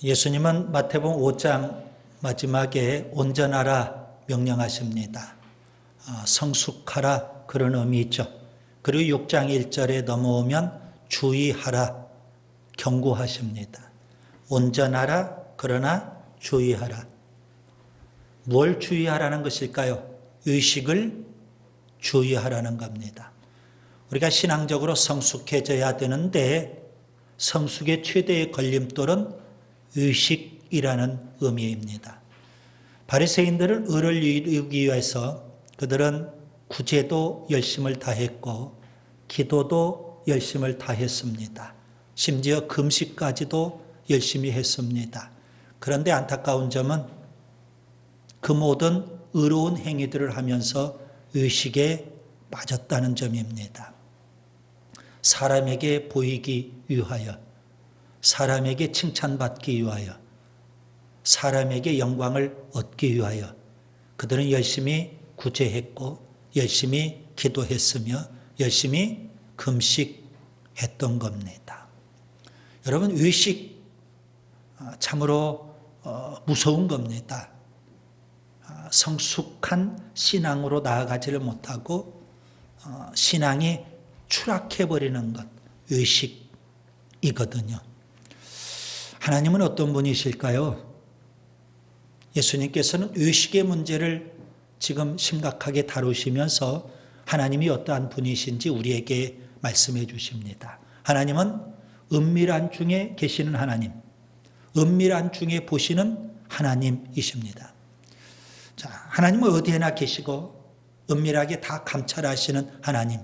예수님은 마태복음 5장 마지막에 온전하라 명령하십니다. 성숙하라 그런 의미 있죠. 그리고 6장 1절에 넘어오면 주의하라 경고하십니다. 온전하라 그러나 주의하라. 뭘 주의하라는 것일까요? 의식을 주의하라는 겁니다. 우리가 신앙적으로 성숙해져야 되는데 성숙의 최대의 걸림돌은 의식이라는 의미입니다. 바리새인들은 의를 이루기 위해서 그들은 구제도 열심을 다했고 기도도 열심을 다했습니다. 심지어 금식까지도 열심히 했습니다. 그런데 안타까운 점은 그 모든 의로운 행위들을 하면서 의식에 빠졌다는 점입니다. 사람에게 보이기 위하여, 사람에게 칭찬받기 위하여, 사람에게 영광을 얻기 위하여 그들은 열심히 구제했고 열심히 기도했으며 열심히 금식했던 겁니다. 여러분, 의식 참으로 무서운 겁니다. 성숙한 신앙으로 나아가지를 못하고 신앙이 추락해버리는 것, 의식이거든요. 하나님은 어떤 분이실까요? 예수님께서는 의식의 문제를 지금 심각하게 다루시면서 하나님이 어떠한 분이신지 우리에게 말씀해 주십니다. 하나님은 은밀한 중에 계시는 하나님, 은밀한 중에 보시는 하나님이십니다. 자, 하나님은 어디에나 계시고 은밀하게 다 감찰하시는 하나님,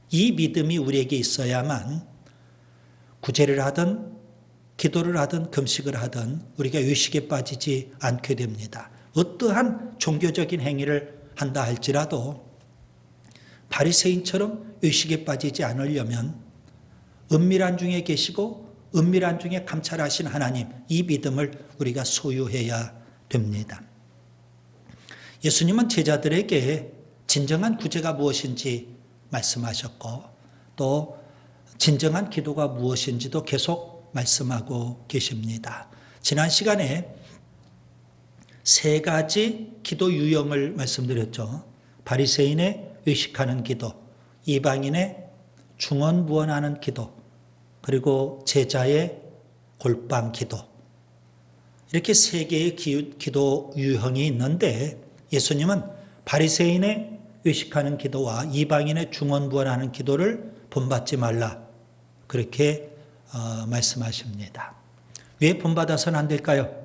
이 믿음이 우리에게 있어야만 구제를 하든 기도를 하든 금식을 하든 우리가 의식에 빠지지 않게 됩니다. 어떠한 종교적인 행위를 한다 할지라도 바리새인처럼 의식에 빠지지 않으려면 은밀한 중에 계시고 은밀한 중에 감찰하신 하나님, 이 믿음을 우리가 소유해야 됩니다. 예수님은 제자들에게 진정한 구제가 무엇인지 말씀하셨고 또 진정한 기도가 무엇인지도 계속 말씀하고 계십니다. 지난 시간에 세 가지 기도 유형을 말씀드렸죠. 바리새인의 의식하는 기도, 이방인의 중언부언하는 기도, 그리고 제자의 골방 기도. 이렇게 세 개의 기도 유형이 있는데 예수님은 바리새인의 의식하는 기도와 이방인의 중언부언하는 기도를 본받지 말라 그렇게 말씀하십니다. 왜 본받아서는 안 될까요?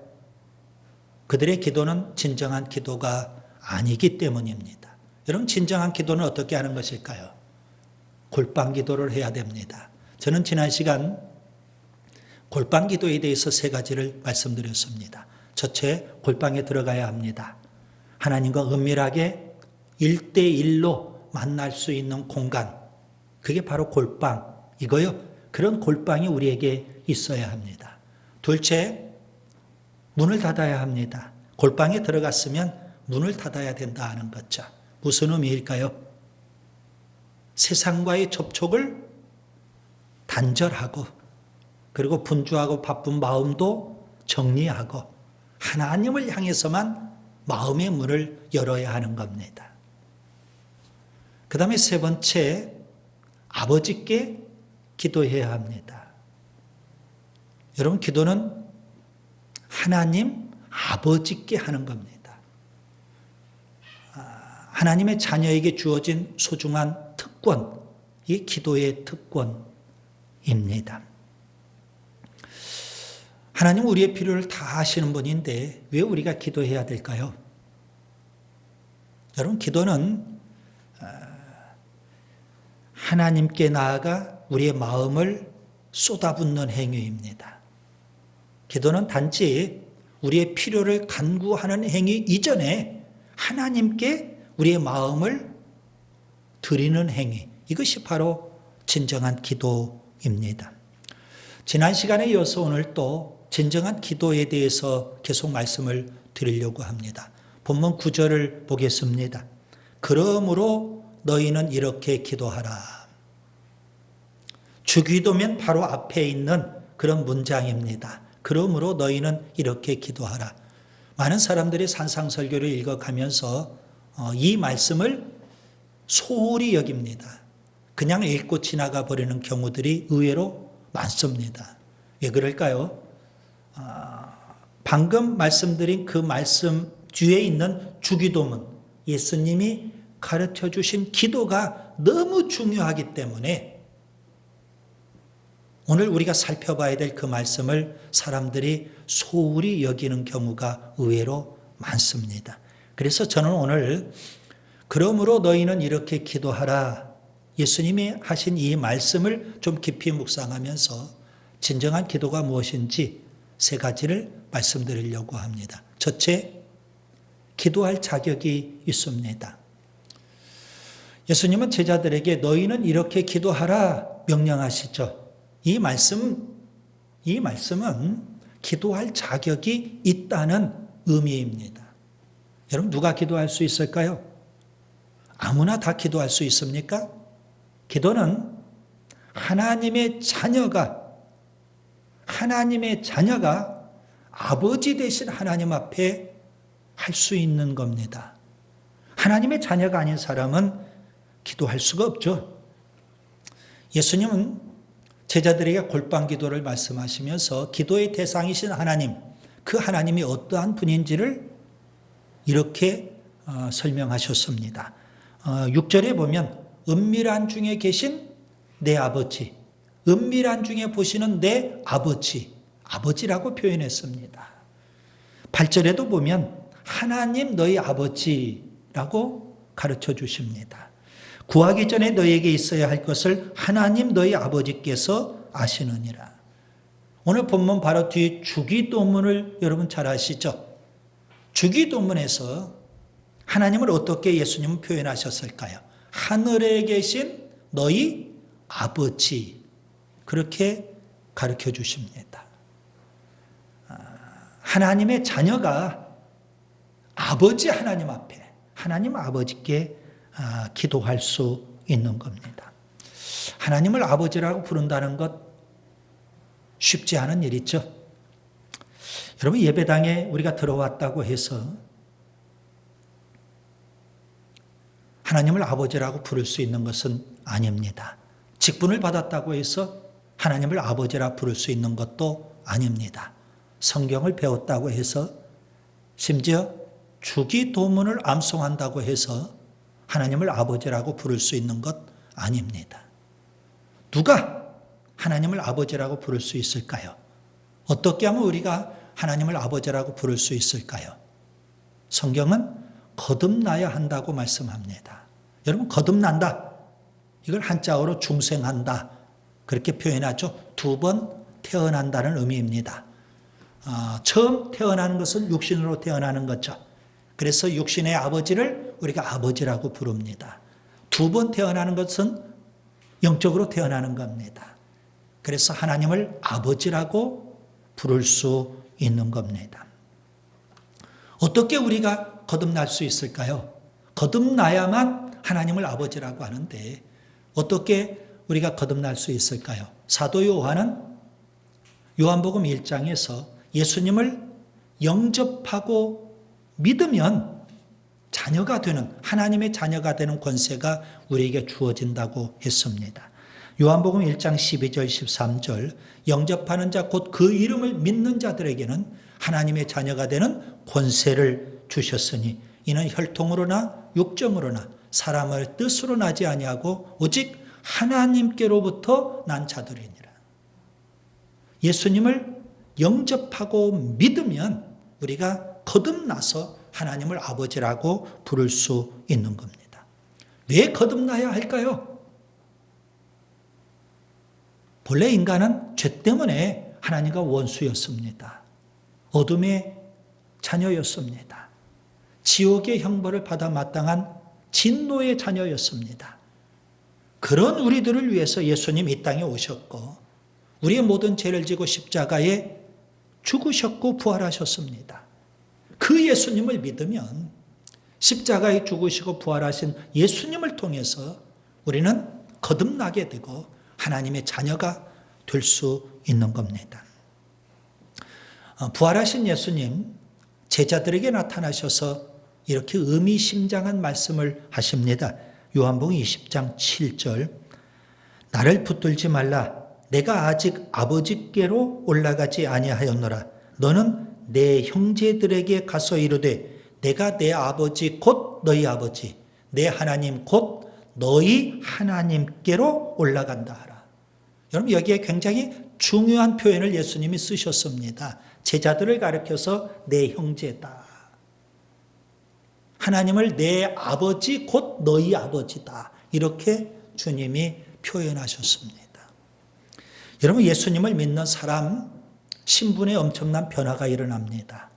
그들의 기도는 진정한 기도가 아니기 때문입니다. 여러분, 진정한 기도는 어떻게 하는 것일까요? 골방 기도를 해야 됩니다. 저는 지난 시간 골방 기도에 대해서 세 가지를 말씀드렸습니다. 첫째, 골방에 들어가야 합니다. 하나님과 은밀하게 1대1로 만날 수 있는 공간, 그게 바로 골방이고요. 그런 골방이 우리에게 있어야 합니다. 둘째, 문을 닫아야 합니다. 골방에 들어갔으면 문을 닫아야 된다 하는 거죠. 무슨 의미일까요? 세상과의 접촉을 단절하고 그리고 분주하고 바쁜 마음도 정리하고 하나님을 향해서만 마음의 문을 열어야 하는 겁니다. 그 다음에 세 번째, 아버지께 기도해야 합니다. 여러분, 기도는 하나님 아버지께 하는 겁니다. 하나님의 자녀에게 주어진 소중한 특권, 이 기도의 특권입니다. 하나님은 우리의 필요를 다 아시는 분인데 왜 우리가 기도해야 될까요? 여러분, 기도는 하나님께 나아가 우리의 마음을 쏟아붓는 행위입니다. 기도는 단지 우리의 필요를 간구하는 행위 이전에 하나님께 우리의 마음을 드리는 행위, 이것이 바로 진정한 기도입니다. 지난 시간에 이어서 오늘 또 진정한 기도에 대해서 계속 말씀을 드리려고 합니다. 본문 9절을 보겠습니다. 그러므로 너희는 이렇게 기도하라. 주기도면 바로 앞에 있는 그런 문장입니다. 그러므로 너희는 이렇게 기도하라. 많은 사람들이 산상설교를 읽어가면서 이 말씀을 소홀히 여깁니다. 그냥 읽고 지나가 버리는 경우들이 의외로 많습니다. 왜 그럴까요? 방금 말씀드린 그 말씀 뒤에 있는 주기도문, 예수님이 가르쳐 주신 기도가 너무 중요하기 때문에 오늘 우리가 살펴봐야 될 그 말씀을 사람들이 소홀히 여기는 경우가 의외로 많습니다. 그래서 저는 오늘 그러므로 너희는 이렇게 기도하라. 예수님이 하신 이 말씀을 좀 깊이 묵상하면서 진정한 기도가 무엇인지 세 가지를 말씀드리려고 합니다. 첫째, 기도할 자격이 있습니다. 예수님은 제자들에게 너희는 이렇게 기도하라 명령하시죠. 이 말씀은 기도할 자격이 있다는 의미입니다. 여러분, 누가 기도할 수 있을까요? 아무나 다 기도할 수 있습니까? 기도는 하나님의 자녀가 아버지 되신 하나님 앞에 할 수 있는 겁니다. 하나님의 자녀가 아닌 사람은 기도할 수가 없죠. 예수님은 제자들에게 골방 기도를 말씀하시면서 기도의 대상이신 하나님, 그 하나님이 어떠한 분인지를 이렇게 설명하셨습니다. 6절에 보면 은밀한 중에 계신 내 아버지, 은밀한 중에 보시는 내 아버지라고 표현했습니다. 8절에도 보면 하나님 너희 아버지라고 가르쳐 주십니다. 구하기 전에 너희에게 있어야 할 것을 하나님 너희 아버지께서 아시느니라. 오늘 본문 바로 뒤 주기도문을 여러분 잘 아시죠? 주기도문에서 하나님을 어떻게 예수님은 표현하셨을까요? 하늘에 계신 너희 아버지, 그렇게 가르쳐 주십니다. 하나님의 자녀가 아버지 하나님 앞에, 하나님 아버지께 기도할 수 있는 겁니다. 하나님을 아버지라고 부른다는 것 쉽지 않은 일이죠. 여러분, 예배당에 우리가 들어왔다고 해서 하나님을 아버지라고 부를 수 있는 것은 아닙니다. 직분을 받았다고 해서 하나님을 아버지라 부를 수 있는 것도 아닙니다. 성경을 배웠다고 해서, 심지어 주기도문을 암송한다고 해서 하나님을 아버지라고 부를 수 있는 것 아닙니다. 누가 하나님을 아버지라고 부를 수 있을까요? 어떻게 하면 우리가 하나님을 아버지라고 부를 수 있을까요? 성경은 거듭나야 한다고 말씀합니다. 여러분, 거듭난다, 이걸 한자어로 중생한다, 그렇게 표현하죠. 2번 태어난다는 의미입니다. 처음 태어나는 것은 육신으로 태어나는 거죠. 그래서 육신의 아버지를 우리가 아버지라고 부릅니다. 2번 태어나는 것은 영적으로 태어나는 겁니다. 그래서 하나님을 아버지라고 부를 수 있는 겁니다. 어떻게 우리가 거듭날 수 있을까요? 거듭나야만 하나님을 아버지라고 하는데 어떻게 우리가 거듭날 수 있을까요? 사도 요한은 요한복음 1장에서 예수님을 영접하고 믿으면 자녀가 되는, 하나님의 자녀가 되는 권세가 우리에게 주어진다고 했습니다. 요한복음 1장 12절 13절, 영접하는 자 곧 그 이름을 믿는 자들에게는 하나님의 자녀가 되는 권세를 주셨으니 이는 혈통으로나 육정으로나 사람의 뜻으로 나지 아니하고 오직 하나님께로부터 난 자들이니라. 예수님을 영접하고 믿으면 우리가 거듭나서 하나님을 아버지라고 부를 수 있는 겁니다. 왜 거듭나야 할까요? 본래 인간은 죄 때문에 하나님과 원수였습니다. 어둠의 자녀였습니다. 지옥의 형벌을 받아 마땅한 진노의 자녀였습니다. 그런 우리들을 위해서 예수님 이 땅에 오셨고 우리의 모든 죄를 지고 십자가에 죽으셨고 부활하셨습니다. 그 예수님을 믿으면 십자가에 죽으시고 부활하신 예수님을 통해서 우리는 거듭나게 되고 하나님의 자녀가 될 수 있는 겁니다. 부활하신 예수님 제자들에게 나타나셔서 이렇게 의미심장한 말씀을 하십니다. 요한복음 20장 7절 나를 붙들지 말라 내가 아직 아버지께로 올라가지 아니하였노라 너는 내 형제들에게 가서 이르되 내가 내 아버지 곧 너희 아버지 내 하나님 곧 너희 하나님께로 올라간다 하라. 여러분 여기에 굉장히 중요한 표현을 예수님이 쓰셨습니다. 제자들을 가리켜서 내 형제다. 하나님을 내 아버지 곧 너희 아버지다. 이렇게 주님이 표현하셨습니다. 여러분 예수님을 믿는 사람 신분에 엄청난 변화가 일어납니다.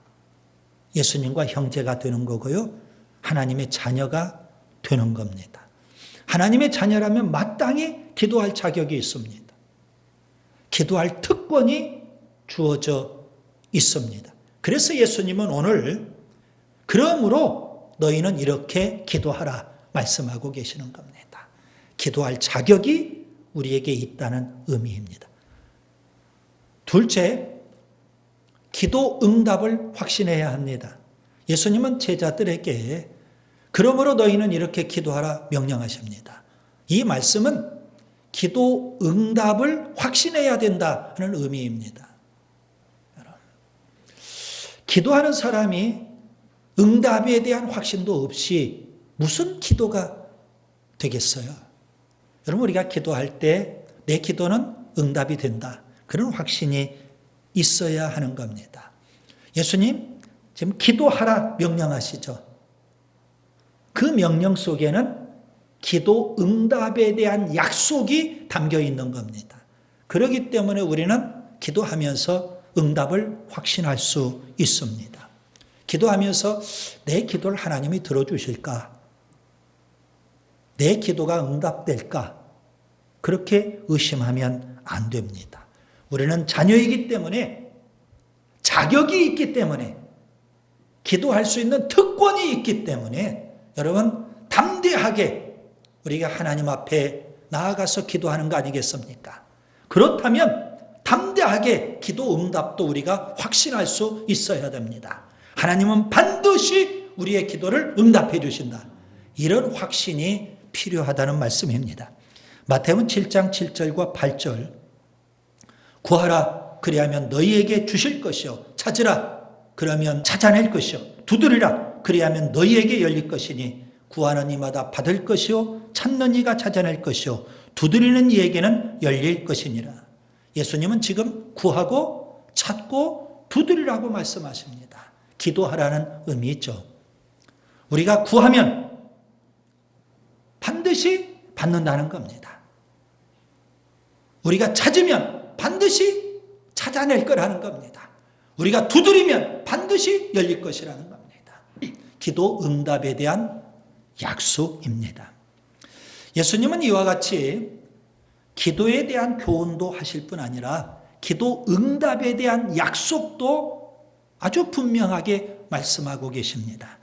예수님과 형제가 되는 거고요. 하나님의 자녀가 되는 겁니다. 하나님의 자녀라면 마땅히 기도할 자격이 있습니다. 기도할 특권이 주어져 있습니다. 그래서 예수님은 오늘 그러므로 너희는 이렇게 기도하라 말씀하고 계시는 겁니다. 기도할 자격이 우리에게 있다는 의미입니다. 둘째, 기도 응답을 확신해야 합니다. 예수님은 제자들에게 그러므로 너희는 이렇게 기도하라 명령하십니다. 이 말씀은 기도 응답을 확신해야 된다는 의미입니다. 기도하는 사람이 응답에 대한 확신도 없이 무슨 기도가 되겠어요? 여러분 우리가 기도할 때 내 기도는 응답이 된다. 그런 확신이 있어야 하는 겁니다. 예수님 지금 기도하라 명령하시죠. 그 명령 속에는 기도 응답에 대한 약속이 담겨 있는 겁니다. 그렇기 때문에 우리는 기도하면서 응답을 확신할 수 있습니다. 기도하면서 내 기도를 하나님이 들어주실까? 내 기도가 응답될까? 그렇게 의심하면 안 됩니다. 우리는 자녀이기 때문에 자격이 있기 때문에 기도할 수 있는 특권이 있기 때문에 여러분 담대하게 우리가 하나님 앞에 나아가서 기도하는 거 아니겠습니까? 그렇다면 담대하게 기도 응답도 우리가 확신할 수 있어야 됩니다. 하나님은 반드시 우리의 기도를 응답해 주신다. 이런 확신이 필요하다는 말씀입니다. 마태복음 7장 7절과 8절 구하라 그리하면 너희에게 주실 것이요 찾으라 그러면 찾아낼 것이요 두드리라 그리하면 너희에게 열릴 것이니 구하는 이마다 받을 것이요 찾는 이가 찾아낼 것이요 두드리는 이에게는 열릴 것이니라. 예수님은 지금 구하고 찾고 두드리라고 말씀하십니다. 기도하라는 의미죠. 우리가 구하면 반드시 받는다는 겁니다. 우리가 찾으면 반드시 찾아낼 거라는 겁니다. 우리가 두드리면 반드시 열릴 것이라는 겁니다. 기도 응답에 대한 약속입니다. 예수님은 이와 같이 기도에 대한 교훈도 하실 뿐 아니라 기도 응답에 대한 약속도 아주 분명하게 말씀하고 계십니다.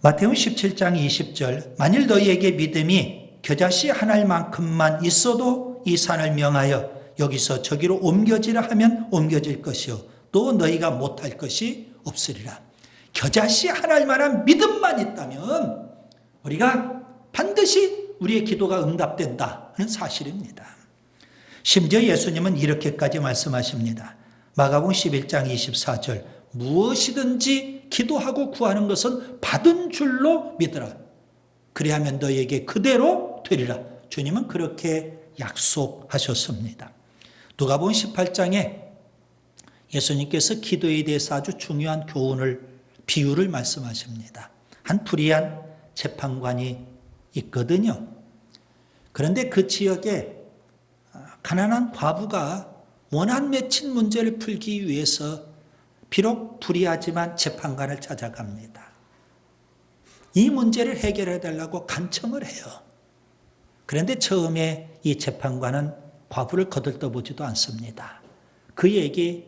마태복음 17장 20절 만일 너희에게 믿음이 겨자씨 한 알만큼만 있어도 이 산을 명하여 여기서 저기로 옮겨지라 하면 옮겨질 것이요 또 너희가 못할 것이 없으리라. 겨자씨 한 알만한 믿음만 있다면 우리가 반드시 우리의 기도가 응답된다는 사실입니다. 심지어 예수님은 이렇게까지 말씀하십니다. 마가복음 11장 24절 무엇이든지 기도하고 구하는 것은 받은 줄로 믿으라. 그리하면 너희에게 그대로 되리라. 주님은 그렇게 약속하셨습니다. 누가복음 18장에 예수님께서 기도에 대해서 아주 중요한 비유를 말씀하십니다. 한 불의한 재판관이 있거든요. 그런데 그 지역에 가난한 과부가 원한 맺힌 문제를 풀기 위해서 비록 불의하지만 재판관을 찾아갑니다. 이 문제를 해결해 달라고 간청을 해요. 그런데 처음에 이 재판관은 과부를 거들떠보지도 않습니다. 그 얘기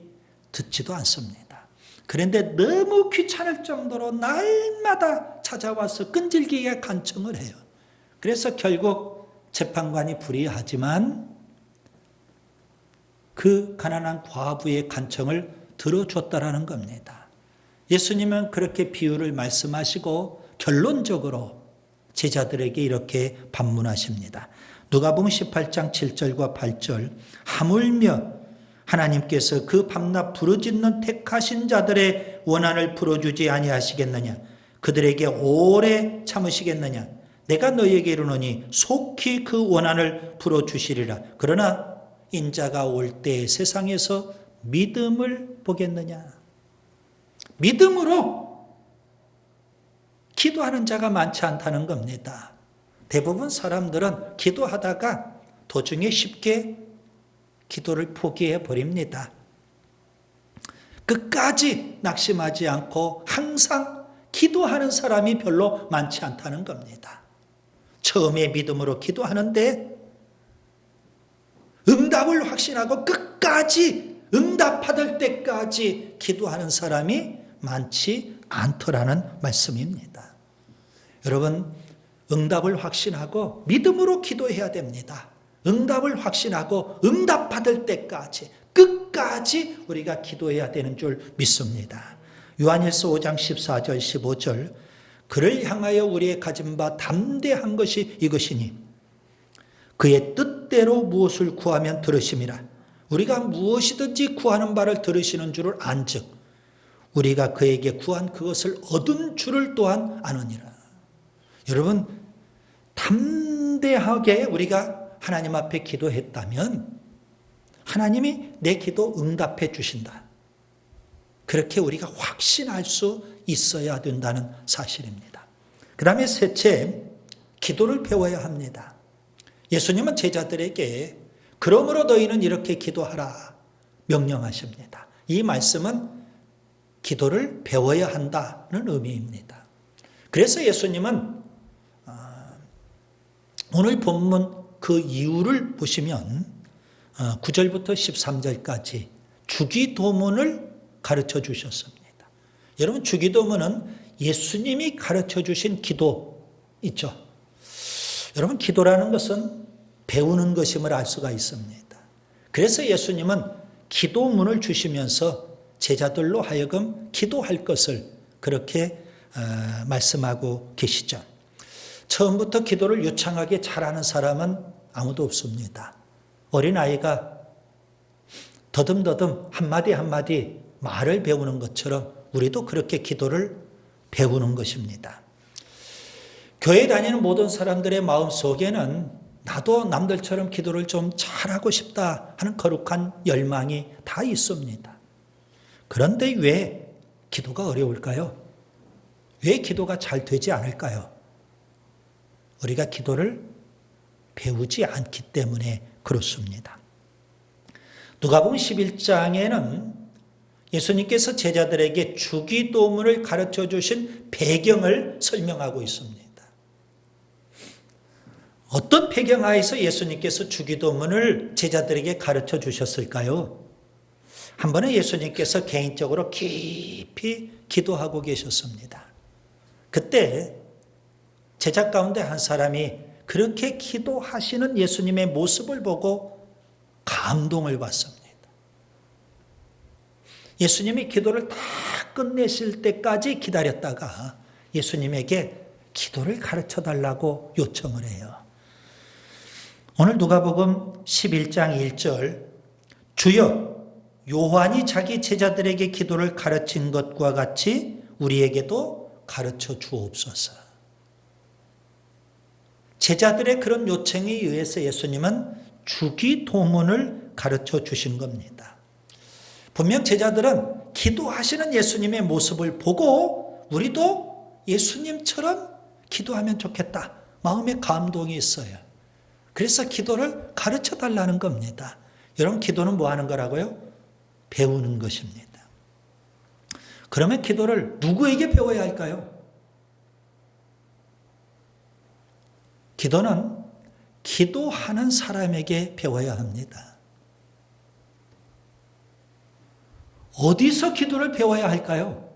듣지도 않습니다. 그런데 너무 귀찮을 정도로 날마다 찾아와서 끈질기게 간청을 해요. 그래서 결국 재판관이 불의하지만 그 가난한 과부의 간청을 들어줬다라는 겁니다. 예수님은 그렇게 비유를 말씀하시고 결론적으로 제자들에게 이렇게 반문하십니다. 누가복음 18장 7절과 8절 하물며 하나님께서 그 밤낮 부르짖는 택하신 자들의 원한을 풀어주지 아니하시겠느냐? 그들에게 오래 참으시겠느냐? 내가 너희에게 이르노니 속히 그 원한을 풀어주시리라. 그러나 인자가 올 때 세상에서 믿음을 보겠느냐? 믿음으로 기도하는 자가 많지 않다는 겁니다. 대부분 사람들은 기도하다가 도중에 쉽게 기도를 포기해 버립니다. 끝까지 낙심하지 않고 항상 기도하는 사람이 별로 많지 않다는 겁니다. 처음에 믿음으로 기도하는데 응답을 확신하고 끝까지 응답받을 때까지 기도하는 사람이 많지 않더라는 말씀입니다. 여러분, 응답을 확신하고 믿음으로 기도해야 됩니다. 응답을 확신하고 응답받을 때까지 끝까지 우리가 기도해야 되는 줄 믿습니다. 요한일서 5장 14절 15절 그를 향하여 우리의 가진 바 담대한 것이 이것이니 그의 뜻대로 무엇을 구하면 들으심이라. 우리가 무엇이든지 구하는 바를 들으시는 줄을 안즉 우리가 그에게 구한 그것을 얻은 줄을 또한 아느니라. 여러분, 담대하게 우리가 하나님 앞에 기도했다면 하나님이 내 기도 응답해 주신다. 그렇게 우리가 확신할 수 있어야 된다는 사실입니다. 그 다음에 셋째, 기도를 배워야 합니다. 예수님은 제자들에게 그러므로 너희는 이렇게 기도하라 명령하십니다. 이 말씀은 기도를 배워야 한다는 의미입니다. 그래서 예수님은 오늘 본문 그 이유를 보시면 9절부터 13절까지 주기도문을 가르쳐 주셨습니다. 여러분, 주기도문은 예수님이 가르쳐 주신 기도 있죠. 여러분, 기도라는 것은 배우는 것임을 알 수가 있습니다. 그래서 예수님은 기도문을 주시면서 제자들로 하여금 기도할 것을 그렇게 말씀하고 계시죠. 처음부터 기도를 유창하게 잘하는 사람은 아무도 없습니다. 어린아이가 더듬더듬 한마디 한마디 말을 배우는 것처럼 우리도 그렇게 기도를 배우는 것입니다. 교회 다니는 모든 사람들의 마음속에는 나도 남들처럼 기도를 좀 잘하고 싶다 하는 거룩한 열망이 다 있습니다. 그런데 왜 기도가 어려울까요? 왜 기도가 잘 되지 않을까요? 우리가 기도를 배우지 않기 때문에 그렇습니다. 누가복음 11장에는 예수님께서 제자들에게 주기도문을 가르쳐 주신 배경을 설명하고 있습니다. 어떤 배경 하에서 예수님께서 주기도문을 제자들에게 가르쳐 주셨을까요? 한 번은 예수님께서 개인적으로 깊이 기도하고 계셨습니다. 그때 제자 가운데 한 사람이 그렇게 기도하시는 예수님의 모습을 보고 감동을 받습니다. 예수님이 기도를 다 끝내실 때까지 기다렸다가 예수님에게 기도를 가르쳐 달라고 요청을 해요. 오늘 누가복음 11장 1절 주여 요한이 자기 제자들에게 기도를 가르친 것과 같이 우리에게도 가르쳐 주옵소서. 제자들의 그런 요청에 의해서 예수님은 주기도문을 가르쳐 주신 겁니다. 분명 제자들은 기도하시는 예수님의 모습을 보고 우리도 예수님처럼 기도하면 좋겠다. 마음에 감동이 있어요. 그래서 기도를 가르쳐 달라는 겁니다. 여러분, 기도는 뭐 하는 거라고요? 배우는 것입니다. 그러면 기도를 누구에게 배워야 할까요? 기도는 기도하는 사람에게 배워야 합니다. 어디서 기도를 배워야 할까요?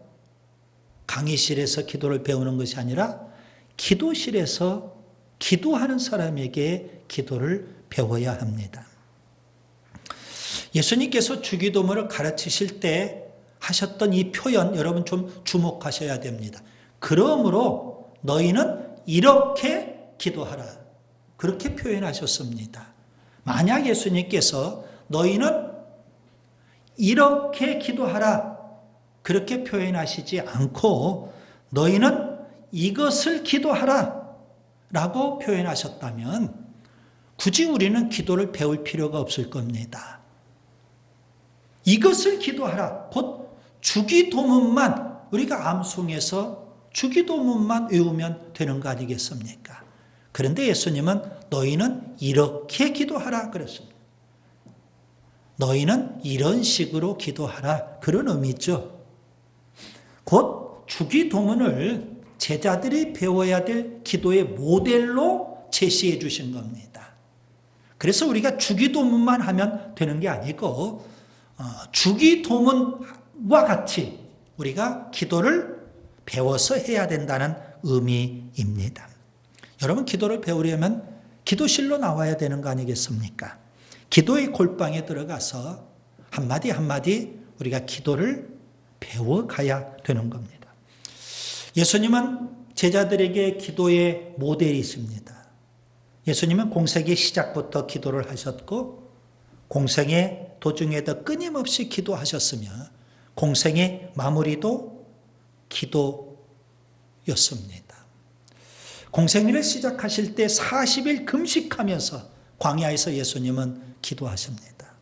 강의실에서 기도를 배우는 것이 아니라 기도실에서 기도하는 사람에게 기도를 배워야 합니다. 예수님께서 주기도문을 가르치실 때 하셨던 이 표현 여러분 좀 주목하셔야 됩니다. 그러므로 너희는 이렇게 기도하라. 그렇게 표현하셨습니다. 만약 예수님께서 너희는 이렇게 기도하라. 그렇게 표현하시지 않고 너희는 이것을 기도하라. 라고 표현하셨다면 굳이 우리는 기도를 배울 필요가 없을 겁니다. 이것을 기도하라. 곧 주기도문만 우리가 암송해서 주기도문만 외우면 되는 거 아니겠습니까? 그런데 예수님은 너희는 이렇게 기도하라 그랬습니다. 너희는 이런 식으로 기도하라 그런 의미죠. 곧 주기도문을 제자들이 배워야 될 기도의 모델로 제시해 주신 겁니다. 그래서 우리가 주기도문만 하면 되는 게 아니고 주기도문과 같이 우리가 기도를 배워서 해야 된다는 의미입니다. 여러분 기도를 배우려면 기도실로 나와야 되는 거 아니겠습니까? 기도의 골방에 들어가서 한마디 한마디 우리가 기도를 배워가야 되는 겁니다. 예수님은 제자들에게 기도의 모델이 있습니다. 예수님은 공생의 시작부터 기도를 하셨고 공생의 도중에도 끊임없이 기도하셨으며 공생의 마무리도 기도였습니다. 공생애를 시작하실 때 40일 금식하면서 광야에서 예수님은 기도하십니다.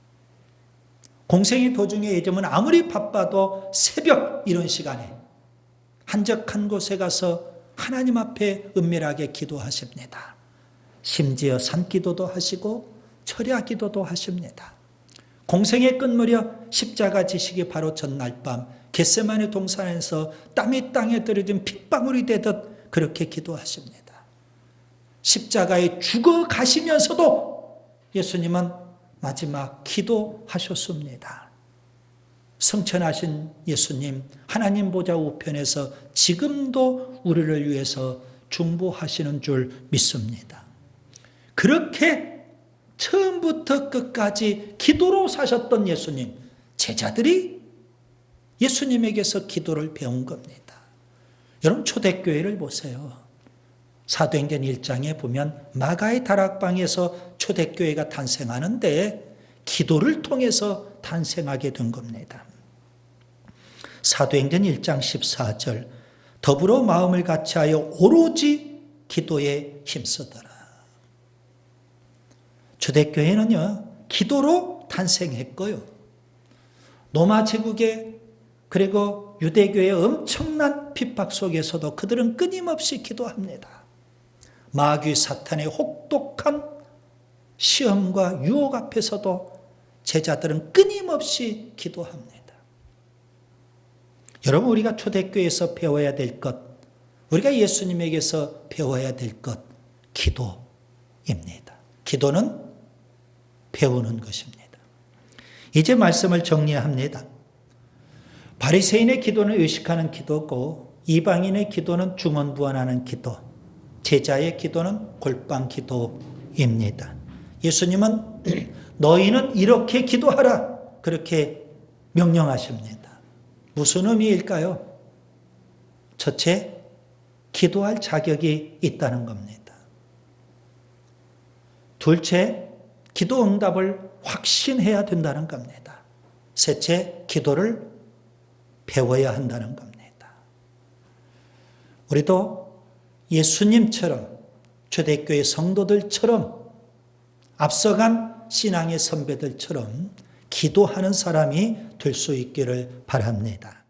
공생의 도중에 예수님은 아무리 바빠도 새벽 이런 시간에 한적한 곳에 가서 하나님 앞에 은밀하게 기도하십니다. 심지어 산기도도 하시고 철야 기도도 하십니다. 공생의 끝무렵 십자가 지시기 바로 전날 밤 겟세마네 동산에서 땀이 땅에 떨어진 핏방울이 되듯 그렇게 기도하십니다. 십자가에 죽어 가시면서도 예수님은 마지막 기도하셨습니다. 승천하신 예수님 하나님 보좌 우편에서 지금도 우리를 위해서 중보하시는 줄 믿습니다. 그렇게 처음부터 끝까지 기도로 사셨던 예수님, 제자들이 예수님에게서 기도를 배운 겁니다. 여러분 초대교회를 보세요. 사도행전 1장에 보면 마가의 다락방에서 초대교회가 탄생하는데 기도를 통해서 탄생하게 된 겁니다. 사도행전 1장 14절 더불어 마음을 같이하여 오로지 기도에 힘쓰더라. 초대교회는요 기도로 탄생했고요. 로마 제국에 그리고 유대교의 엄청난 핍박 속에서도 그들은 끊임없이 기도합니다. 마귀 사탄의 혹독한 시험과 유혹 앞에서도 제자들은 끊임없이 기도합니다. 여러분 우리가 초대교회에서 배워야 될 것, 우리가 예수님에게서 배워야 될 것, 기도입니다. 기도는 배우는 것입니다. 이제 말씀을 정리합니다. 바리새인의 기도는 의식하는 기도고 이방인의 기도는 중언부언하는 기도, 제자의 기도는 골방 기도입니다. 예수님은 너희는 이렇게 기도하라 그렇게 명령하십니다. 무슨 의미일까요? 첫째, 기도할 자격이 있다는 겁니다. 둘째, 기도 응답을 확신해야 된다는 겁니다. 셋째, 기도를 배워야 한다는 겁니다. 우리도 예수님처럼 초대교회 성도들처럼 앞서간 신앙의 선배들처럼 기도하는 사람이 될 수 있기를 바랍니다.